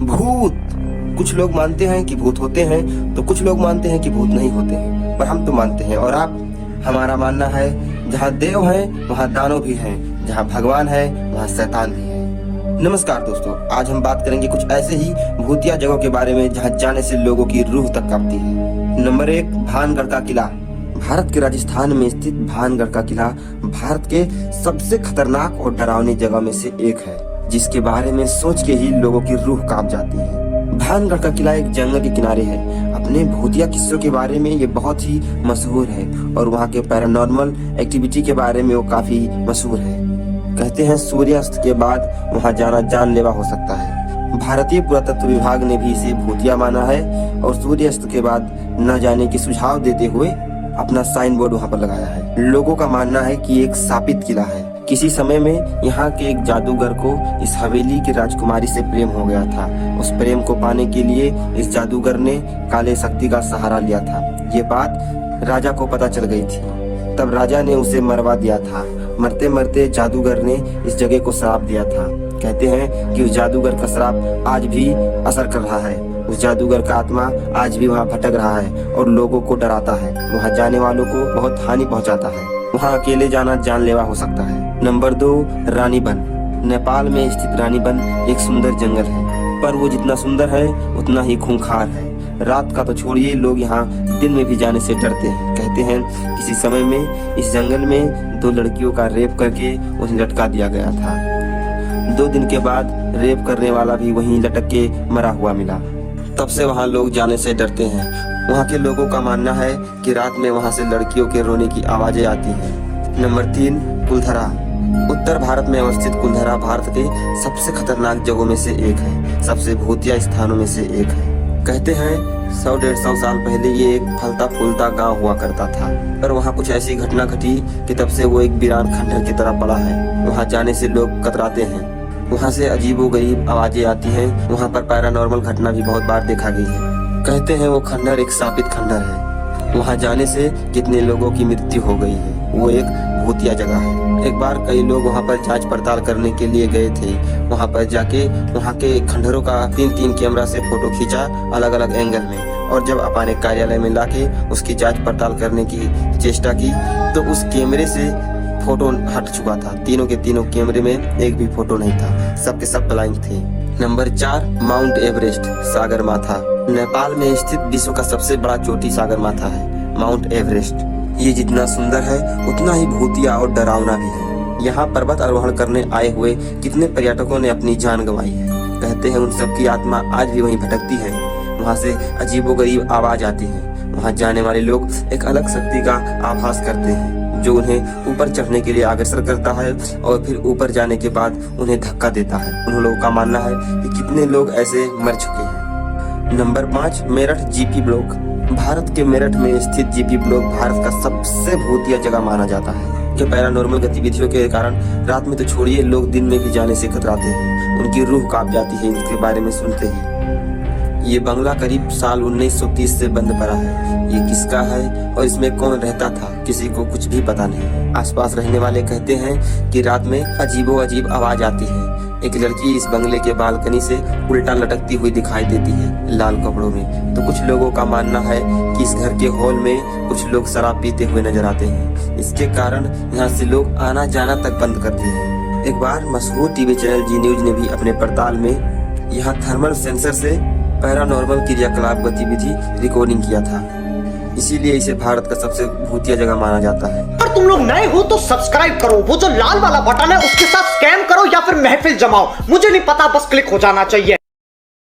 भूत। कुछ लोग मानते हैं कि भूत होते हैं तो कुछ लोग मानते हैं कि भूत नहीं होते हैं, पर हम तो मानते हैं। और आप, हमारा मानना है जहाँ देव हैं वहाँ दानव भी हैं, जहाँ भगवान है वहाँ शैतान भी है। नमस्कार दोस्तों, आज हम बात करेंगे कुछ ऐसे ही भूतिया जगहों के बारे में जहाँ जाने से लोगों की रूह तक कांपती है। नंबर 1, भानगढ़ का किला। भारत के राजस्थान में स्थित भानगढ़ का किला भारत के सबसे खतरनाक और डरावनी जगह में से एक है, जिसके बारे में सोच के ही लोगों की रूह कांप जाती है। भानगढ़ का किला एक जंगल के किनारे है। अपने भूतिया किस्सों के बारे में ये बहुत ही मशहूर है और वहाँ के पैरानॉर्मल एक्टिविटी के बारे में वो काफी मशहूर है। कहते हैं सूर्यास्त के बाद वहाँ जाना जानलेवा हो सकता है। भारतीय पुरातत्व विभाग ने भी इसे भूतिया माना है और सूर्यास्त के बाद न जाने की सुझाव देते हुए अपना साइन बोर्ड वहाँ पर लगाया है। लोगों का मानना है कि एक शापित किला है। किसी समय में यहाँ के एक जादूगर को इस हवेली की राजकुमारी से प्रेम हो गया था। उस प्रेम को पाने के लिए इस जादूगर ने काले शक्ति का सहारा लिया था। ये बात राजा को पता चल गई थी, तब राजा ने उसे मरवा दिया था। मरते मरते जादूगर ने इस जगह को श्राप दिया था। कहते हैं कि उस जादूगर का श्राप आज भी असर कर रहा है। उस जादूगर का आत्मा आज भी वहाँ भटक रहा है और लोगों को डराता है। वहाँ जाने वालों को बहुत हानि पहुँचाता है। वहाँ अकेले जाना जानलेवा हो सकता है। नंबर 2, रानीबन। नेपाल में स्थित रानीबन एक सुंदर जंगल है, पर वो जितना सुंदर है उतना ही खूंखार है। रात का तो छोड़िए, लोग यहाँ दिन में भी जाने से डरते हैं। कहते हैं किसी समय में इस जंगल में 2 लड़कियों का रेप करके उन्हें लटका दिया गया था। 2 दिन के बाद रेप करने वाला भी वहीं लटक के मरा हुआ मिला। तब से वहाँ लोग जाने से डरते हैं। वहाँ के लोगों का मानना है कि रात में वहाँ से लड़कियों के रोने की आवाजें आती हैं। नंबर 3, कुलधरा। उत्तर भारत में अवस्थित कुलधरा भारत के सबसे खतरनाक जगहों में से एक है, सबसे भूतिया स्थानों में से एक है। कहते हैं 100-150 साल पहले ये एक फलता फूलता गांव हुआ करता था, पर वहाँ कुछ ऐसी घटना घटी कि तब से वो एक वीरान खंडहर की तरह पड़ा है। वहाँ जाने से लोग कतराते हैं। वहाँ से अजीबोगरीब आवाजें आती हैं। वहाँ पर पैरानॉर्मल घटना भी बहुत बार देखा गई है। कहते हैं वो खंडहर एक शापित खंडहर है। वहाँ जाने से कितने लोगों की मृत्यु हो गई है। वो एक भूतिया जगह है। एक बार कई लोग वहाँ पर जांच पड़ताल करने के लिए गए थे। वहाँ पर जाके वहाँ के खंडहरों का 3-3 कैमरा से फोटो खींचा अलग अलग एंगल में, और जब अपने कार्यालय में लाके उसकी जांच पड़ताल करने की चेष्टा की तो उस कैमरे से फोटो हट चुका था। तीनों के तीनों कैमरे में एक भी फोटो नहीं था, सबके सब ब्लाइंड थे। नंबर 4, माउंट एवरेस्ट, सागर माथा। नेपाल में स्थित विश्व का सबसे बड़ा चोटी सागर माथा है, माउंट एवरेस्ट। ये जितना सुंदर है उतना ही भूतिया और डरावना भी है। यहाँ पर्वत आरोहण करने आए हुए कितने पर्यटकों ने अपनी जान गंवाई है। कहते हैं उन सबकी आत्मा आज भी वहीं भटकती है। वहाँ से अजीबोगरीब आवाज आती है। वहाँ जाने वाले लोग एक अलग शक्ति का आभास करते हैं, जो उन्हें ऊपर चढ़ने के लिए अग्रसर करता है और फिर ऊपर जाने के बाद उन्हें धक्का देता है। उन लोगों का मानना है कि कितने लोग ऐसे मर चुके हैं। Number 5, Meerut GP block. Bharat के मेरठ में स्थित जीपी ब्लॉक भारत का सबसे भूतिया जगह माना जाता है। कि पैरानॉर्मल गतिविधियों के कारण रात में तो छोड़िए, लोग दिन में भी जाने से कतराते हैं। उनकी रूह कांप जाती है इसके बारे में सुनते ही। ये बंगला करीब साल 1930 से बंद पड़ा है। ये किसका है और इसमें कौन रहता था, किसी को कुछ भी पता नहीं। आसपास रहने वाले कहते हैं कि रात में अजीबोगरीब आवाज आती है। एक लड़की इस बंगले के बालकनी से उल्टा लटकती हुई दिखाई देती है, लाल कपड़ों में। तो कुछ लोगों का मानना है कि इस घर के हॉल में कुछ लोग शराब पीते हुए नजर आते हैं। इसके कारण यहाँ से लोग आना जाना तक बंद कर दिए हैं। एक बार मशहूर टीवी चैनल जी न्यूज ने भी अपने पड़ताल में यहाँ थर्मल सेंसर से पैरानॉर्मल क्रियाकलाप गतिविधि रिकॉर्डिंग किया था। इसीलिए इसे भारत का सबसे भूतिया जगह माना जाता है। अगर तुम लोग नए हो तो सब्सक्राइब करो, वो जो लाल वाला बटन है उसके साथ स्कैम करो या फिर महफिल जमाओ, मुझे नहीं पता, बस क्लिक हो जाना चाहिए।